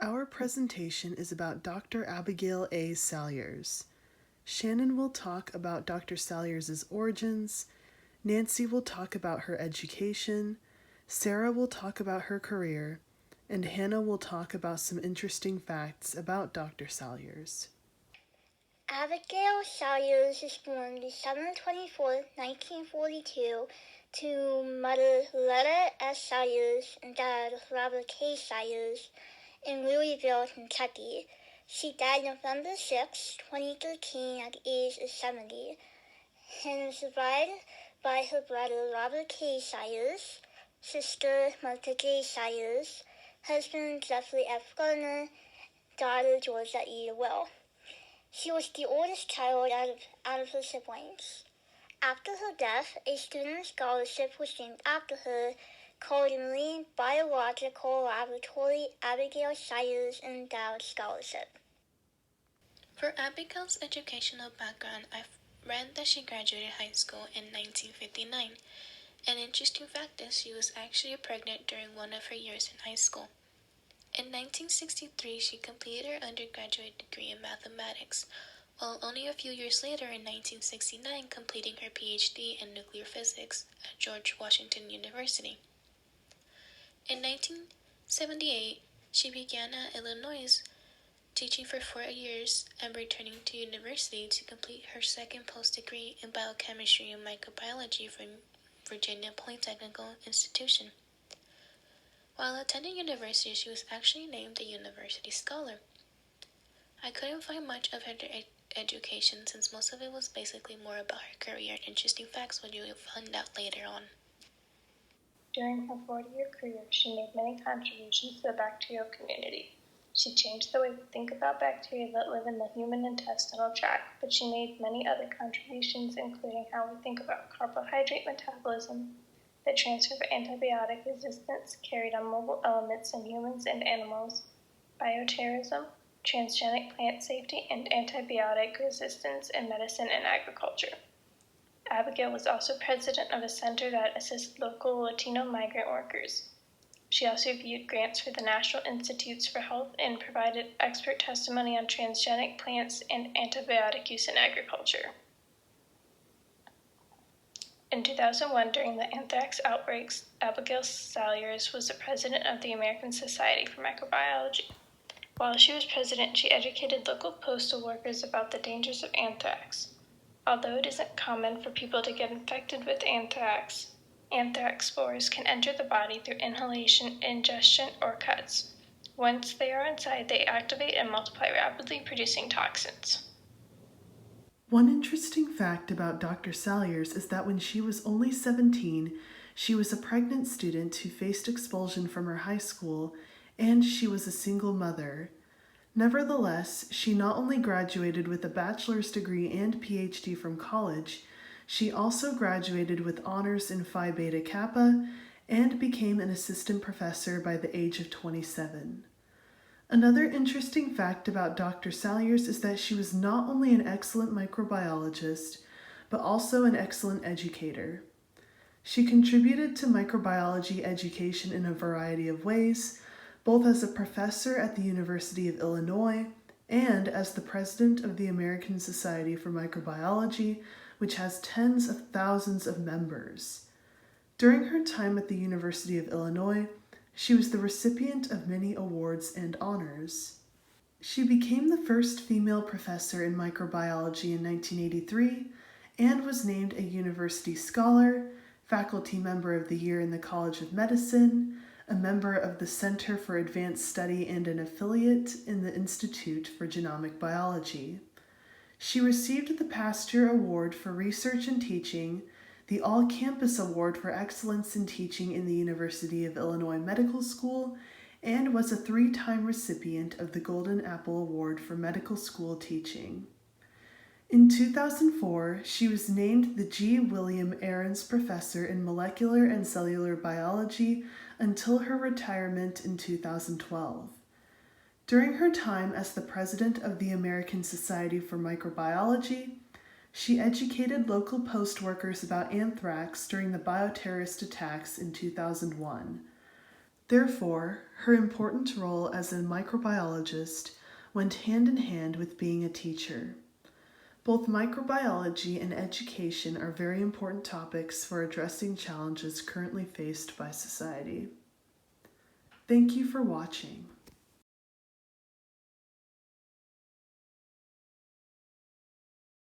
Our presentation is about Dr. Abigail A. Salyers. Shannon will talk about Dr. Salyers' origins, Nancy will talk about her education, Sarah will talk about her career, and Hannah will talk about some interesting facts about Dr. Salyers. Abigail Salyers was born December 24, 1942, to mother Letta S. Salyers and dad Robert K. Salyers in Louisville, Kentucky. She died November 6, 2013 at the age of 70 and was survived by her brother Robert K. Salyers, sister Martha J. Salyers, husband Jeffrey F. Gardner, daughter Georgia E. Will. She was the oldest child out of her siblings. After her death, a student scholarship was named after her called the Marine Biological Laboratory Abigail Salyers Endowed Scholarship. For Abigail's educational background, I've read that she graduated high school in 1959. An interesting fact is she was actually pregnant during one of her years in high school. In 1963, she completed her undergraduate degree in mathematics, while only a few years later in 1969 completing her PhD in nuclear physics at George Washington University. In 1978, she began at Illinois, teaching for 4 years and returning to university to complete her second post-degree in biochemistry and microbiology from Virginia Polytechnical Institution. While attending university, she was actually named a university scholar. I couldn't find much of her education since most of it was basically more about her career and interesting facts which you will find out later on. During her 40-year career, she made many contributions to the bacterial community. She changed the way we think about bacteria that live in the human intestinal tract, but she made many other contributions, including how we think about carbohydrate metabolism, the transfer of antibiotic resistance carried on mobile elements in humans and animals, bioterrorism, transgenic plant safety, and antibiotic resistance in medicine and agriculture. Abigail was also president of a center that assists local Latino migrant workers. She also reviewed grants for the National Institutes for Health and provided expert testimony on transgenic plants and antibiotic use in agriculture. In 2001, during the anthrax outbreaks, Abigail Salyers was the president of the American Society for Microbiology. While she was president, she educated local postal workers about the dangers of anthrax. Although it isn't common for people to get infected with anthrax spores can enter the body through inhalation, ingestion, or cuts. Once they are inside, they activate and multiply rapidly, producing toxins. One interesting fact about Dr. Salyers is that when she was only 17, she was a pregnant student who faced expulsion from her high school, and she was a single mother. Nevertheless, she not only graduated with a bachelor's degree and PhD from college, she also graduated with honors in Phi Beta Kappa and became an assistant professor by the age of 27. Another interesting fact about Dr. Salyers is that she was not only an excellent microbiologist, but also an excellent educator. She contributed to microbiology education in a variety of ways, both as a professor at the University of Illinois and as the president of the American Society for Microbiology, which has tens of thousands of members. During her time at the University of Illinois, she was the recipient of many awards and honors. She became the first female professor in microbiology in 1983 and was named a university scholar, faculty member of the year in the College of Medicine, a member of the Center for Advanced Study and an affiliate in the Institute for Genomic Biology. She received the Pasteur Award for Research and Teaching, the All-Campus Award for Excellence in Teaching in the University of Illinois Medical School, and was a 3-time recipient of the Golden Apple Award for Medical School Teaching. In 2004, she was named the G. William Ahrens Professor in Molecular and Cellular Biology until her retirement in 2012. During her time as the president of the American Society for Microbiology, she educated local post workers about anthrax during the bioterrorist attacks in 2001. Therefore, her important role as a microbiologist went hand in hand with being a teacher. Both microbiology and education are very important topics for addressing challenges currently faced by society. Thank you for watching.